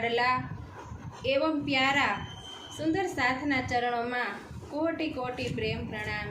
लाडला एवं प्यारा सुंदर साथना चरणों में कोटि कोटि प्रेम प्रणाम।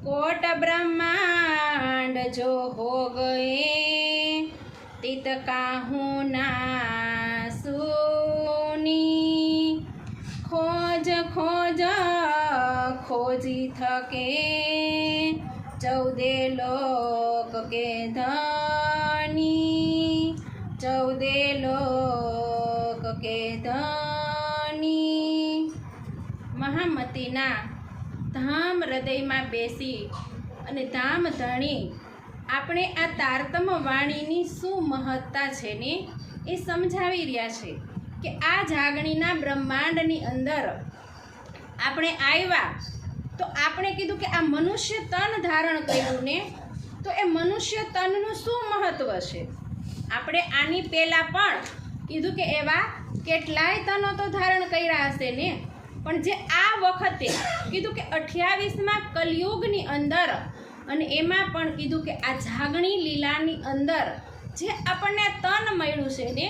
कोट ब्रह्मांड जो हो गए तित काहू ना सुनी, खोज खोज खोजी थके 14 लोक के धनी, 14 लोक के धनी। महामतीना धाम हृदय में बेसी अने धाम धणी આપણે આ તારતમ વાણીની શું મહત્તા છે ને એ સમજાવી રહ્યા છે કે આ જાગણીના બ્રહ્માંડની અંદર આપણે આવ્યા તો આપણે કીધું કે આ મનુષ્ય તન ધારણ કર્યું ને તો એ મનુષ્ય તનનું શું મહત્વ છે। આપણે આની પહેલાં પણ કીધું કે એવા કેટલાય તનો તો ધારણ કર્યા હશે ને, પણ જે આ વખતે કીધું કે 28મા કલયુગની અંદર અને એમાં પણ કીધું કે આ જાગણી લીલાની અંદર જે આપણને તન મળ્યું છે ને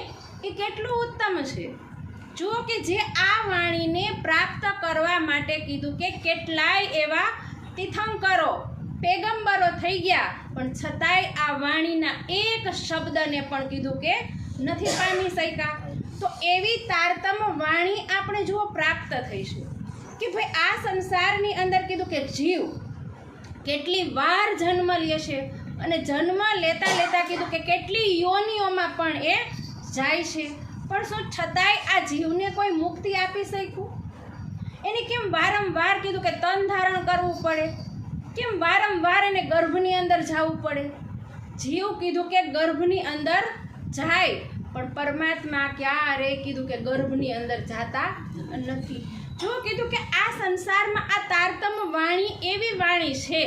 એ કેટલું ઉત્તમ છે। જો કે જે આ વાણીને પ્રાપ્ત કરવા માટે કીધું કે કેટલાય એવા તીર્થંકરો પેગંબરો થઈ ગયા, પણ છતાંય આ વાણીના એક શબ્દને પણ કીધું કે નથી પામી શક્યા। તો એવી તારતમ વાણી આપણે જો પ્રાપ્ત થઈ છે કે ભાઈ આ સંસારની અંદર કીધું કે જીવ કેટલી વાર જન્મ લે છે અને જન્મ લેતા લેતા કીધું કે કેટલી યોનિઓમાં પણ એ જાય છે, પણ શું છતાંય આ જીવને કોઈ મુક્તિ આપી શક્યું? એને કેમ વારંવાર કીધું કે તન ધારણ કરવું પડે? કેમ વારંવાર એને ગર્ભની અંદર જવું પડે? જીવ કીધું કે ગર્ભની અંદર જાય, પણ પરમાત્મા ક્યારે કીધું કે ગર્ભની અંદર જાતા નથી। જો કીધું કે આ સંસારમાં આ તારતમ વાણી એવી વાણી છે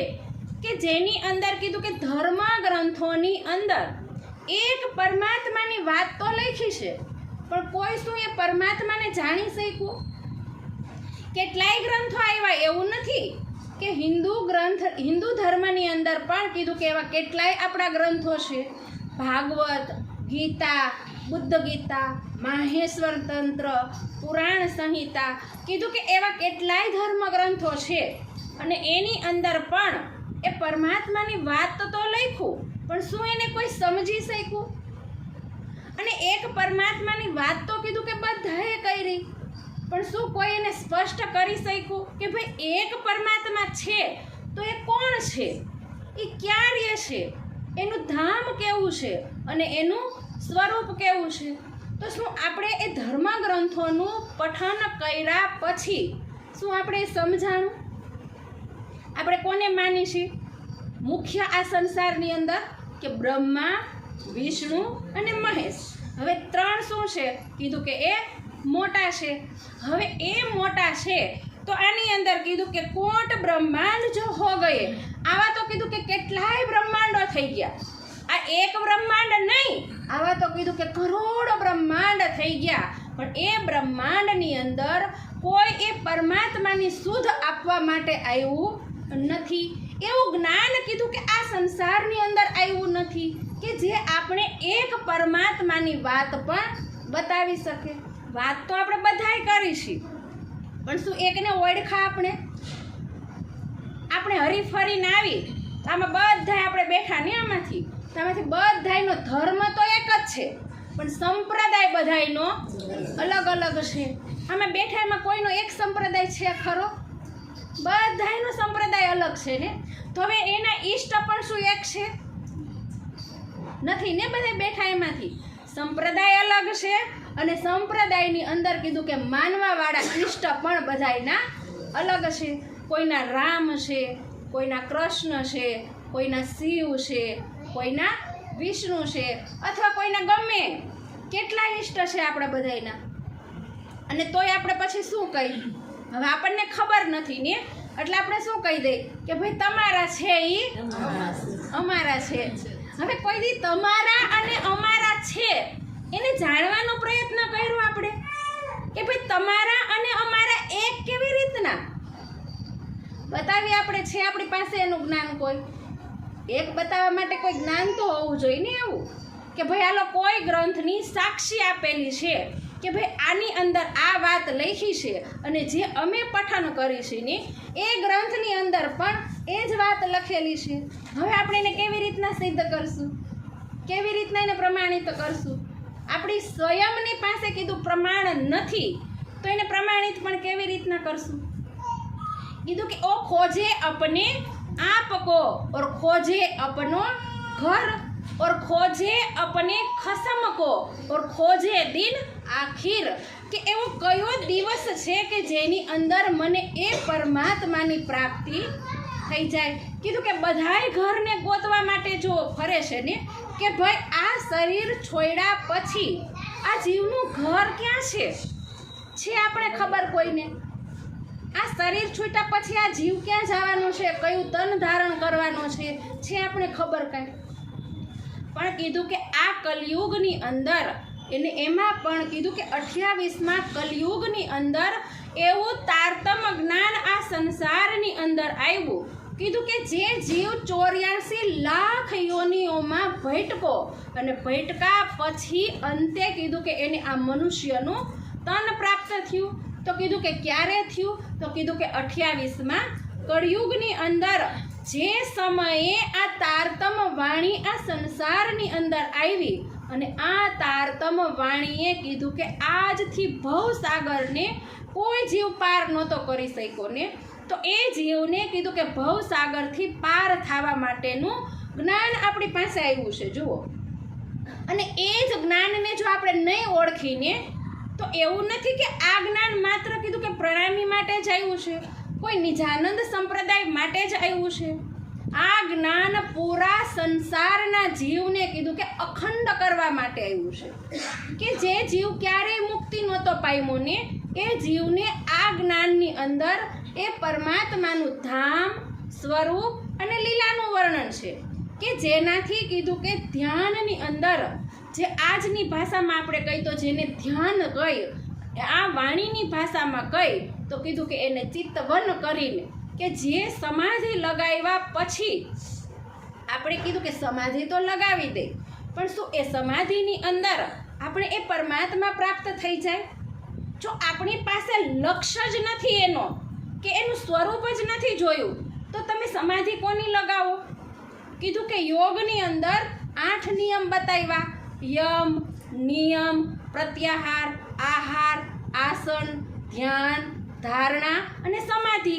કે જેની અંદર કીધું કે ધર્મ ગ્રંથોની અંદર એક પરમાત્માની વાત તો લખી છે, પણ કોઈ શું એ પરમાત્માને જાણી શક્યું? કેટલાય ગ્રંથો આવ્યા, એવું નથી કે હિન્દુ ધર્મની અંદર પણ કીધું કે એવા કેટલાય આપણા ગ્રંથો છે, ભાગવત, ગીતા, બુદ્ધ ગીતા, માહેશ્વર તંત્ર, પુરાણ સંહિતા, કીધું કે એવા કેટલાય ધર્મ ગ્રંથો છે અને એની અંદર પણ એ પરમાત્માની વાત તો લખ્યું, પણ શું એને કોઈ સમજી શક્યું? અને એક પરમાત્માની વાત તો કીધું કે બધાએ કરી, પણ શું કોઈ એને સ્પષ્ટ કરી શક્યું કે ભાઈ એક પરમાત્મા છે તો એ કોણ છે, એ ક્યાં રહે છે, એનું ધામ કેવું છે અને એનું સ્વરૂપ કેવું છે? તો શું આપણે એ ધર્મ ગ્રંથોનું પઠન કર્યા પછી શું આપણે સમજાણું? આપણે કોને માની છીએ મુખ્ય આ સંસારની અંદર? કે બ્રહ્મા, વિષ્ણુ અને મહેશ। હવે 3 શું છે? કીધું કે એ મોટા છે। હવે એ મોટા છે તો આની અંદર કીધું કે કોટ બ્રહ્માંડ જો હો ગયે, આવા તો કીધું કે કેટલાય બ્રહ્માંડો થઈ ગયા। આ એક બ્રહ્માંડ નહીં, આવા તો કીધું કે કરોડો બ્રહ્માંડ થઈ ગયા, પણ એ બ્રહ્માંડની અંદર કોઈ એ પરમાત્માની સુધ આપવા માટે આવ્યું નથી। એવું જ્ઞાન કીધું કે આ સંસારની અંદર આવ્યું નથી કે જે આપણે એક પરમાત્માની વાત પણ બતાવી શકે। વાત તો આપણે બધાય કરી છે, પણ શું એકને ઓળખા? આપણે હરીફરીને આવી આમાં બધાય આપણે બેઠા ને આમાંથી બધાયનો ધર્મ તો એક જ છે, પણ સંપ્રદાય બધાયનો અલગ અલગ છે। આમાં બેઠા એમાં કોઈનો એક સંપ્રદાય છે ખરો? બધાયનો સંપ્રદાય અલગ છે ને, તો હવે એના ઈષ્ટ પણ શું એક છે? નથી ને। બધા બેઠા એમાંથી સંપ્રદાય અલગ છે અને સંપ્રદાયની અંદર કીધું કે માનવાવાળા ઈષ્ટ પણ બધાયના અલગ છે। કોઈના રામ છે, કોઈના કૃષ્ણ છે, કોઈના શિવ છે, કોઈના વિષ્ણુ છે, અથવા કોઈના ગમે કેટલા ઈષ્ટ છે આપણા બધાયના। અને તોય આપણે પછી શું કહી? હવે આપણને ખબર નથી ને, એટલે આપણે શું કહી દઈએ કે ભાઈ તમારા છે એ અમારા છે। હવે કોઈ દી તમારા અને અમારા છે એને જાણવાનો પ્રયત્ન કર્યો આપણે કે ભાઈ તમારા અને અમારા એક કેવી રીતના બતાવીએ આપણે? છે આપણી પાસે એનું જ્ઞાન? કોઈ એક બતાવવા માટે કોઈ જ્ઞાન તો હોવું જોઈએ ને એવું કે ભાઈ હાલો કોઈ ગ્રંથની સાક્ષી આપેલી છે કે ભાઈ આની અંદર આ વાત લખી છે અને જે અમે પઠન કરી છે ને એ ગ્રંથની અંદર પણ એ જ વાત લખેલી છે. હવે આપણે એને કેવી રીતના સિદ્ધ કરશું? કેવી રીતના એને પ્રમાણિત કરશું? આપણી સ્વયંની પાસે કીધું પ્રમાણ નથી તો એને પ્રમાણિત પણ કેવી રીતના કરશું? કીધું કે ઓ खोजे अपने आप को और खोजे अपनो घर और खोजे अपने खसम को और खोजे दिन आखिर કે એવો કયો દિવસ છે કે જેની અંદર મને એ પરમાત્માની પ્રાપ્તિ થઈ જાય? કીધું કે બધાય ઘરને ગોતવા માટે જો ફરે છે ને કે ભાઈ આ શરીર છોડ્યા પછી આ જીવનું ઘર ક્યાં છે આપણે ખબર કોઈને? આ શરીર છૂટ્યા પછી આ જીવ ક્યાં જવાનો છે? કયું તન ધારણ કરવાનો છે આપણે ખબર કાંઈ? પણ કીધું કે આ કલયુગની અંદર એને એમાં પણ કીધું કે 28માં કલયુગની અંદર એવું તારતમ જ્ઞાન આ સંસારની અંદર આવ્યું. કીધું કે જે જીવ 84 લાખ યોનિઓમાં ભટકો અને ભટકા પછી અંતે કીધું કે એને આ મનુષ્યનું તન પ્રાપ્ત થયું. તો કીધું કે ક્યારે થયું? તો કીધું કે 28માં કળિયુગની અંદર જે સમયે આ તારતમ વાણી આ સંસારની અંદર આવી અને આ તારતમ વાણીએ કીધું કે આજથી ભવસાગરને કોઈ જીવ પાર નહોતો કરી શક્યો ને તો એ જીવને કીધું કે ભવસાગરથી પાર થવા માટેનું જ્ઞાન આપણી પાસે આવ્યું છે જુઓ. અને એ જ જ્ઞાનને જો આપણે નહીં ઓળખીને તો એવું નથી કે આ જ્ઞાન માત્ર કીધું કે પ્રણામી માટે જ આવ્યું છે, કોઈ નિજાનંદ સંપ્રદાય માટે જ આવ્યું છે. આ જ્ઞાન પૂરા સંસારના જીવને કીધું કે અખંડ કરવા માટે આવ્યું છે કે જે જીવ ક્યારેય મુક્તિ નહોતો પામ્યો ને એ જીવને આ જ્ઞાનની અંદર એ પરમાત્માનું ધામ, સ્વરૂપ અને લીલાનું વર્ણન છે કે જેનાથી કીધું કે ધ્યાનની અંદર જે આજની ભાષામાં આપણે કહી તો જેને ધ્યાન કહી, આ વાણીની ભાષામાં કહી તો કીધું કે એને ચિત્તવન કરીને કે જે સમાધિ લગાવ્યા પછી આપણે કીધું કે સમાધિ તો લગાવી દે પણ શું એ સમાધિની અંદર આપણે એ પરમાત્મા પ્રાપ્ત થઈ જાય? જો આપણી પાસે લક્ષ્ય જ નથી એનો કે એનું સ્વરૂપ જ નથી જોયું તો તમે સમાધિ કોની લગાવો? કીધું કે યોગની અંદર 8 નિયમ બતાવ્યા: યમ, નિયમ, પ્રત્યાહાર, આહાર, આસન, ધ્યાન, ધારણા અને સમાધિ.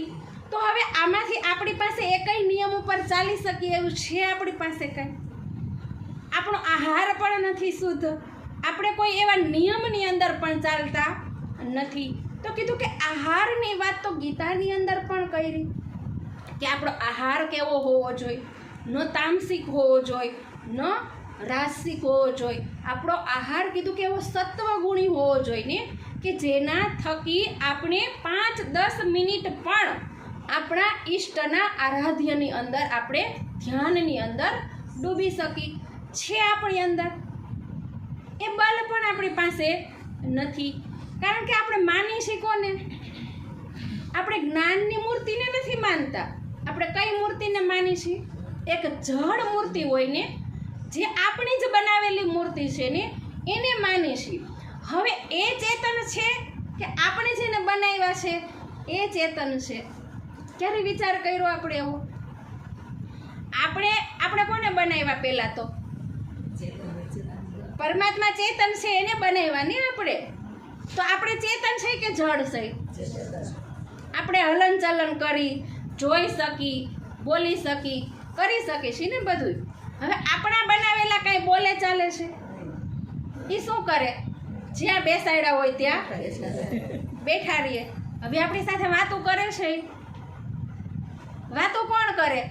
તો હવે આમાંથી આપણી પાસે એકય નિયમ ઉપર ચાલી શકીએ એવું છે આપણી પાસે કંઈ? આપણો આહાર પણ નથી શુદ્ધ, આપણે કોઈ એવા નિયમની અંદર પણ ચાલતા નથી. તો કીધું કે આહારની વાત તો ગીતાની અંદર પણ કરી કે આપણો આહાર કેવો હોવો જોઈએ, ન તામસિક હોવો જોઈએ, ન રાસિક હોવો જોઈએ. આપણો આહાર કીધું કે એવો સત્વગુણી હોવો જોઈએ ને કે જેના થકી આપણે 5-10 મિનિટ પણ આપણા ઈષ્ટના આરાધ્યની અંદર આપણે ધ્યાનની અંદર ડૂબી શકી. છે આપણી અંદર એ બળ પણ આપણી પાસે નથી કારણ કે આપણે માની શીખોને આપણે જ્ઞાનની મૂર્તિને નથી માનતા. આપણે કઈ મૂર્તિને માની છીએ? એક જળ મૂર્તિ હોય ને જે આપણી જ બનાવેલી મૂર્તિ છે ને એને માની છીએ. હવે એ ચેતન છે કે આપણે જેને બનાવ્યા છે એ ચેતન છે? ક્યારે વિચાર કર્યો આપણે એવો? આપણે કોને બનાવ્યા? પહેલા તો પરમાત્મા ચેતન છે એને બનાવ્યા ને આપણે. તો આપણે ચેતન છે કે જળ છે? આપણે હલન ચલન કરી, જોઈ શકી, બોલી શકી, કરી શકી છીએ ને બધું. હવે આપણા બનાવેલા કાંઈ બોલે ચાલે છે? એ શું કરે? જ્યાં બેસાડ્યા હોય ત્યાં બેઠા રહીએ. હવે આપણી સાથે વાતો કરે છે, વાતો કોણ કરે?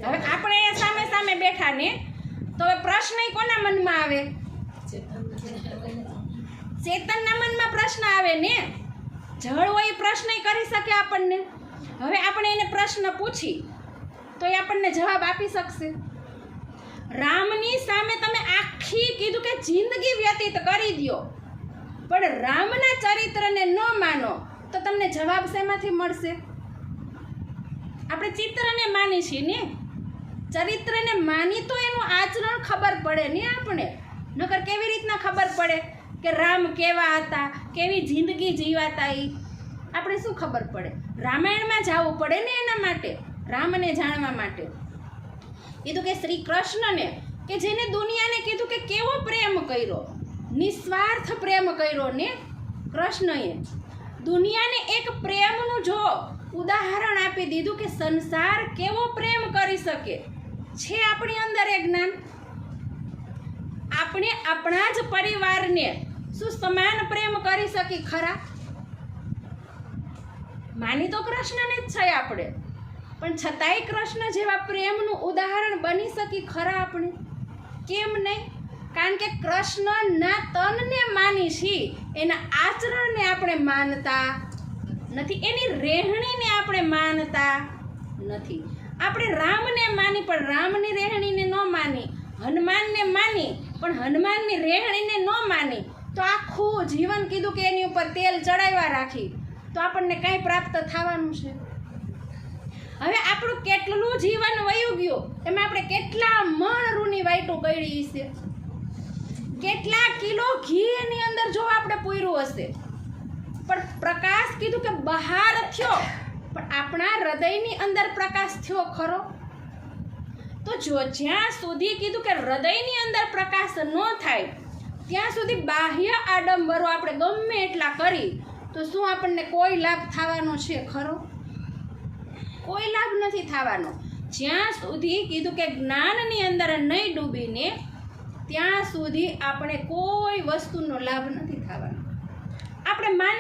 હવે આપણે સામે સામે બેઠા ને તો હવે પ્રશ્ન કોના મનમાં આવે? ચેતનના મનમાં પ્રશ્ન આવે ને. જળ હોય પ્રશ્ન કરી શકે આપણને. હવે આપણે એને પ્રશ્ન પૂછી તો એ આપણને જવાબ આપી શકશે? રામની સામે તમે આખી કીધું કે જિંદગી વ્યતીત કરી દો, પણ રામના ચરિત્રને ન માનો તો તમને જવાબ શેમાંથી મળશે? આપણે ચિત્રને માની છીએ ને, ચરિત્રને માની તો એનું આચરણ ખબર પડે ને આપણે. નકર કેવી રીતના ખબર પડે કે રામ કેવા હતા, કેવી જિંદગી જીવાતા? એ આપણે શું ખબર પડે? રામાયણમાં જવું પડે ને એના માટે, રામને જાણવા માટે. કીધું કે શ્રી કૃષ્ણને કે જેને દુનિયાને કીધું કે કેવો પ્રેમ કર્યો, નિસ્વાર્થ પ્રેમ કર્યો ને કૃષ્ણએ, દુનિયાને એક પ્રેમનું જો ઉદાહરણ આપી દીધું કે સંસાર કેવો પ્રેમ કરી શકે. છે આપણી અંદર એ જ્ઞાન? આપણે આપણા જ પરિવારને શું સમાન પ્રેમ કરી શકી ખરા? માની તો કૃષ્ણને જ છે આપણે, પણ છતાંય કૃષ્ણ જેવા પ્રેમનું ઉદાહરણ બની શકી ખરા આપણે? કેમ નહીં? કારણ કે કૃષ્ણના તનને માની છીએ, એના આચરણને આપણે માનતા નથી, એની રહેણીને આપણે માનતા નથી. આપણે રામને માની પણ રામની રહેણીને ન માની, હનુમાનને માની પણ હનુમાનની રહેણીને ન માની, તો આખું જીવન કીધું કે એની ઉપર તેલ ચડાવ્યા રાખી તો આપણને કાંઈ પ્રાપ્ત થવાનું છે? હવે આપણું કેટલું જીવન વયું ગયું, એમાં આપણે કેટલા મણ રૂની વાઈટું કરી છે, કેટલા કિલો ઘી એની અંદર જો આપણે પૂર્યું હશે, પણ પ્રકાશ કીધું કે બહાર થયો, પણ આપણા હૃદયની અંદર પ્રકાશ થયો ખરો? તો જો જ્યાં સુધી કીધું કે હૃદયની અંદર પ્રકાશ ન થાય ત્યાં સુધી બાહ્ય આડંબરો આપણે ગમે એટલા કરી તો શું આપણને કોઈ લાભ થવાનો છે ખરો? કોઈ લાભ નથી થવાનો. જ્યાં સુધી કીધું કે જ્ઞાનની અંદર નહીં ડૂબીને ત્યાં સુધી આપણે કોઈ વસ્તુનો લાભ નથી થવાનો. આપણે માની